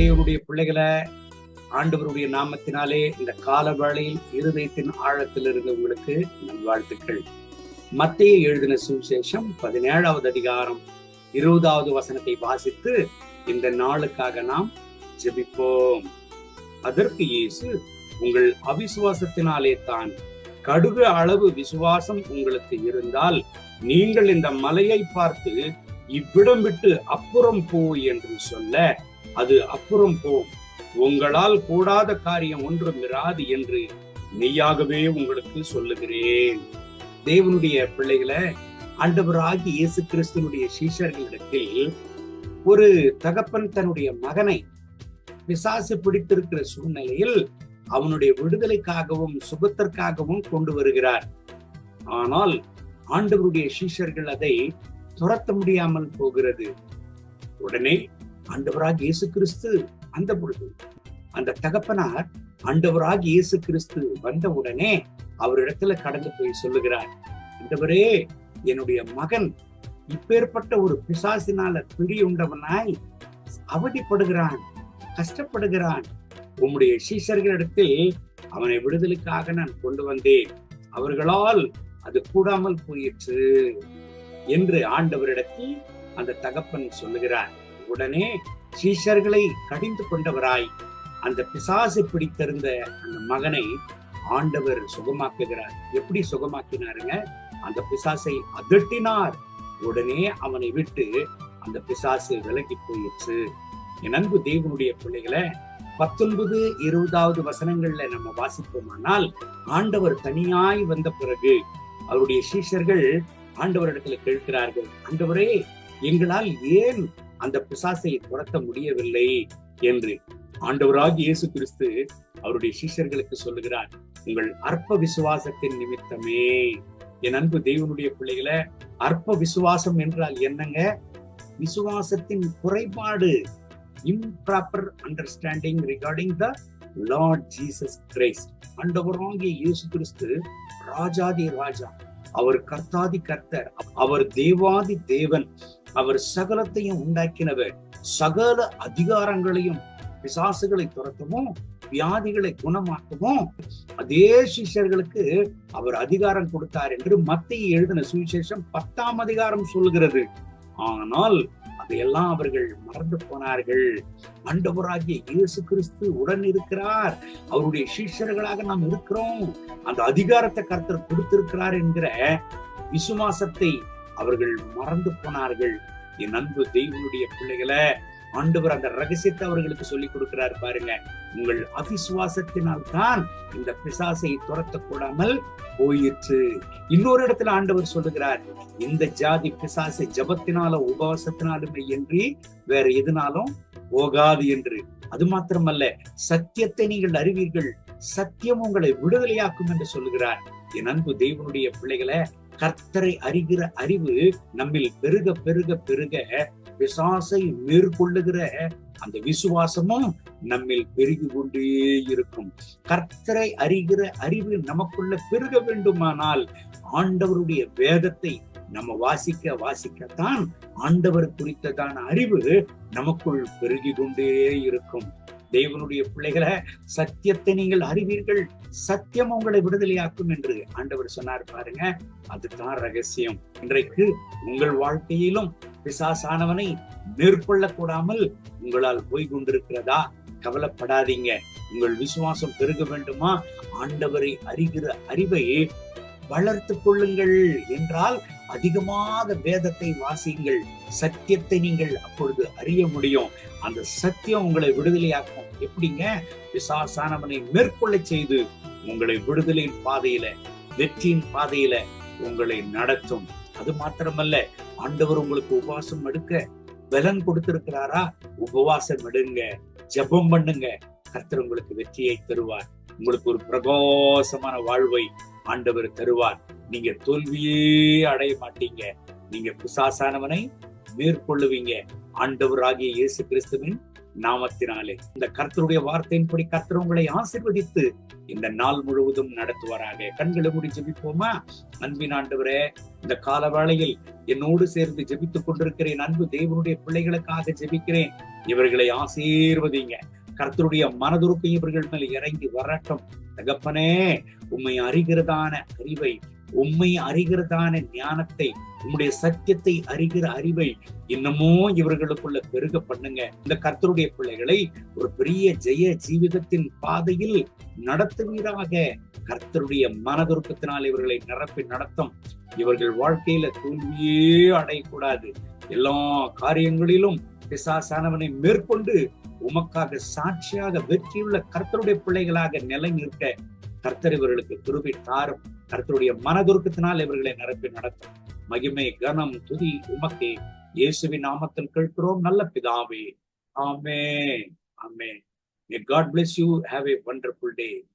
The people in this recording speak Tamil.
தேவனுடைய பிள்ளைகளை ஆண்டவருடைய நாமத்தினாலே இந்த கால வேளையில் இருதயத்தின் ஆழத்தில் இருந்த உங்களுக்கு நல்வாழ்த்துக்கள். மத்தேயு எழுதின சுவிசேஷம் 17வது அதிகாரம் 20வது வசனத்தை வாசித்து இந்த நாளுக்காக நாம் ஜெபிப்போம். அதற்கு இயேசு, உங்கள் அவிசுவாசத்தினாலே தான். கடுகு அளவு விசுவாசம் உங்களுக்கு இருந்தால் நீங்கள் இந்த மலையை பார்த்து இவ்விடம் விட்டு அப்புறம் போ என்று சொல்ல அது அப்புறம் போம். உங்களால் கூடாத காரியம் ஒன்றும் இராது என்று மெய்யாகவே உங்களுக்கு சொல்லுகிறேன். தேவனுடைய பிள்ளைகளை, ஆண்டவராகிய இயேசு கிறிஸ்துவினுடைய சீஷர்களிடத்தில் ஒரு தகப்பன் தன்னுடைய மகனை பிசாசு பிடித்திருக்கிற சூழ்நிலையில் அவனுடைய விடுதலைக்காகவும் சுகத்திற்காகவும் கொண்டு வருகிறார். ஆனால் ஆண்டவருடைய சீஷர்கள் அதை துரத்த முடியாமல் போகிறது. உடனே ஆண்டவராகிய இயேசு கிறிஸ்து அந்த பொழுது அந்த தகப்பனார் ஆண்டவராகிய இயேசு கிறிஸ்து வந்த உடனே அவரிடத்துல கடந்து போய் சொல்லுகிறார், ஆண்டவரே, என்னுடைய மகன் இப்பேற்பட்ட ஒரு பிசாசினால பிடியுண்டவனாய் அவதிப்படுகிறான், கஷ்டப்படுகிறான். உம்முடைய சீஷர்களிடத்தில் அவனை விடுதலைக்காக நான் கொண்டு வந்தேன், அவர்களால் அது கூடாமல் போயிற்று என்று ஆண்டவரிடத்தில் அந்த தகப்பன் சொல்லுகிறார். உடனே சீஷர்களை கடிந்து கொண்டவராய் அந்த பிசாசு பிடித்திருந்த அந்த மகனை ஆண்டவர் சுகமாக்குகிறார். எப்படி சுகமாக்கினாருங்க? அந்த பிசாசை அதட்டினார். உடனே அவனை விட்டு அந்த பிசாசு விலகி போயிற்று. என் அன்பு தேவனுடைய பிள்ளைகளை, 19, 20வது வசனங்கள்ல நம்ம வாசிப்போமானால், ஆண்டவர் தனியாய் வந்த பிறகு அவருடைய சீஷர்கள் ஆண்டவரிடத்துல கேட்கிறார்கள், ஆண்டவரே, எங்களால் ஏன் அந்த பிசாசை துரத்த முடியவில்லை என்று. ஆண்டவராகிய இயேசு கிறிஸ்து அவருடைய சீஷர்களுக்கு சொல்லுகிறார், உங்கள் அற்ப விசுவாசத்தின் நிமித்தமே. என் அன்பு தேவனுடைய பிள்ளைகளை, அற்ப விசுவாசம் என்றால் என்னங்க? விசுவாசத்தின் குறைபாடு, improper understanding regarding the Lord Jesus Christ. ஆண்டவராகிய இயேசு கிறிஸ்து ராஜாதி ராஜா, அவர் கர்த்தாதி கர்த்தர், அவர் தேவாதி தேவன், அவர் சகலத்தையும் உண்டாக்கினவர். சகல அதிகாரங்களையும் பிசாசுகளை துரத்தவும் வியாதிகளை குணமாக்கவும் அதே சிஷ்யர்களுக்கு அவர் அதிகாரம் கொடுத்தார் என்று மத்தேயு எழுதின சுவிசேஷம் 10ஆம் அதிகாரம் சொல்கிறது. ஆனால் அதையெல்லாம் அவர்கள் மறந்து போனார்கள். ஆண்டவராகிய இயேசு கிறிஸ்து உடன் இருக்கிறார், அவருடைய சீஷர்களாக நாம் இருக்கிறோம், அந்த அதிகாரத்தை கர்த்தர் கொடுத்திருக்கிறார் என்கிற விசுவாசத்தை அவர்கள் மறந்து போனார்கள். என் அன்பு தெய்வனுடைய பிள்ளைகளை, ஆண்டவர் அந்த ரகசியத்தை அவர்களுக்கு சொல்லிக் கொடுக்கிறார் பாருங்க. உங்கள் அவிசுவாசத்தினால் தான் இந்த பிசாசை துரத்தக்கூடாமல் போயிற்று. இன்னொரு இடத்துல ஆண்டவர் சொல்லுகிறார், இந்த ஜாதி பிசாசை ஜபத்தினால உபவாசத்தினாலுமே என்று வேற எதுனாலும் போகாது என்று. அது மாத்திரமல்ல, சத்தியத்தை நீங்கள் அறிவீர்கள், சத்தியம் உங்களை விடுதலையாக்கும் என்று சொல்லுகிறார். என் அன்பு தேவனுடைய பிள்ளைகளை, கர்த்தரை அறிகிற அறிவு நம்மில் பெருக பெருக பெருக பிசாசை மேற்கொள்ளுகிற அந்த விசுவாசமும் நம்மில் பெருகி கொண்டே இருக்கும். கர்த்தரை அறிகிற அறிவு நமக்குள்ள பெருக வேண்டுமானால் ஆண்டவருடைய வேதத்தை நம்ம வாசிக்க வாசிக்கத்தான் ஆண்டவர் குறித்ததான அறிவு நமக்குள் பெருகி கொண்டே இருக்கும். தேவனுடைய பிள்ளைகளை, சத்தியத்தை நீங்கள் அறிவீர்கள், சத்தியம் உங்களை விடுதலையாக்கும் என்று ஆண்டவர் சொன்னார் பாருங்க. அதுதான் ரகசியம். இன்றைக்கு உங்கள் வாழ்க்கையிலும் பிசாசானவனை மேற்கொள்ளக்கூடாமல் உங்களால் போய் கொண்டிருக்கிறதா? கவலைப்படாதீங்க. உங்கள் விசுவாசம் பெருக வேண்டுமா? ஆண்டவரை அறிகிற அறிவை வளர்த்து கொள்ளுங்கள். என்றால் அதிகமாக வேதத்தை வாசியுங்கள். சத்தியத்தை நீங்கள் அப்பொழுது அறிய முடியும். அந்த சத்தியம் உங்களை விடுதலையாக்கும். எப்படிங்க? பிசாசானவனை மேற்கொள்ள செய்து உங்களை விடுதலையின் பாதையில, வெற்றியின் பாதையில உங்களை நடத்தும். அது மாத்திரமல்ல, ஆண்டவர் உங்களுக்கு உபவாசம் எடுக்க பலன் கொடுத்திருக்கிறாரா? உபவாசம் எடுங்க, ஜெபம் பண்ணுங்க, கர்த்தர் உங்களுக்கு வெற்றியை தருவார். உங்களுக்கு ஒரு பிரகாசமான வாழ்வை ஆண்டவர் தருவார். நீங்க தோல்வியே அடைய மாட்டீங்க. நீங்க பிசாசானவனை மேற்கொள்ளுவீங்க. ஆண்டவராகிய இயேசு கிறிஸ்துவின் நாமத்தினாலே. இந்த கர்த்தருடைய வார்த்தையின்படி கர்த்தர் உங்களை ஆசீர்வதித்து இந்த நாள் முழுவதும் நடத்துவாராக. கண்களை மூடி ஜெபிப்போமா? அன்பின் ஆண்டவரே, இந்த கால வேளையில் என்னோடு சேர்ந்து ஜெபித்துக் கொண்டிருக்கிறேன் அன்பு தேவனுடைய பிள்ளைகளுக்காக ஜெபிக்கிறேன். இவர்களை ஆசீர்வதிங்க. கர்த்தருடைய மனதுருப்பு இவர்கள் மேல் இறங்கி வரட்டும். தகப்பனே, உம்மை அறிகிறதான அறிவை, உம்மை அறிகிறதான ஞானத்தை, உம்முடைய சத்தியத்தை அறிகிற அறிவை இன்னமும் இவர்களுக்குள்ள பெருக பண்ணுங்க. இந்த கர்த்தருடைய பிள்ளைகளை ஒரு பெரிய ஜெய ஜீவிதத்தின் பாதையில் நடத்துவீராக. கர்த்தருடைய மனதுருக்கத்தினால் இவர்களை நிரப்பி நடத்தும். இவர்கள் வாழ்க்கையில தோல்வியே அடையக்கூடாது. எல்லா காரியங்களிலும் பிசாசானவனை மேற்கொண்டு உமக்காக சாட்சியாக வெற்றியுள்ள கர்த்தருடைய பிள்ளைகளாக நிலை நிற்க கர்த்தர் இவர்களுக்கு கிருபை தாரும். கர்த்தருடைய மனதுருக்கத்தினால் இவர்களை நிரப்பி நடத்தும். மகிமை, கனம், துதி உமக்கே. இயேசுவின் நாமத்தில் கேட்கிறோம் நல்ல பிதாவே. ஆமென். ஆமென். May God bless you. Have a wonderful day.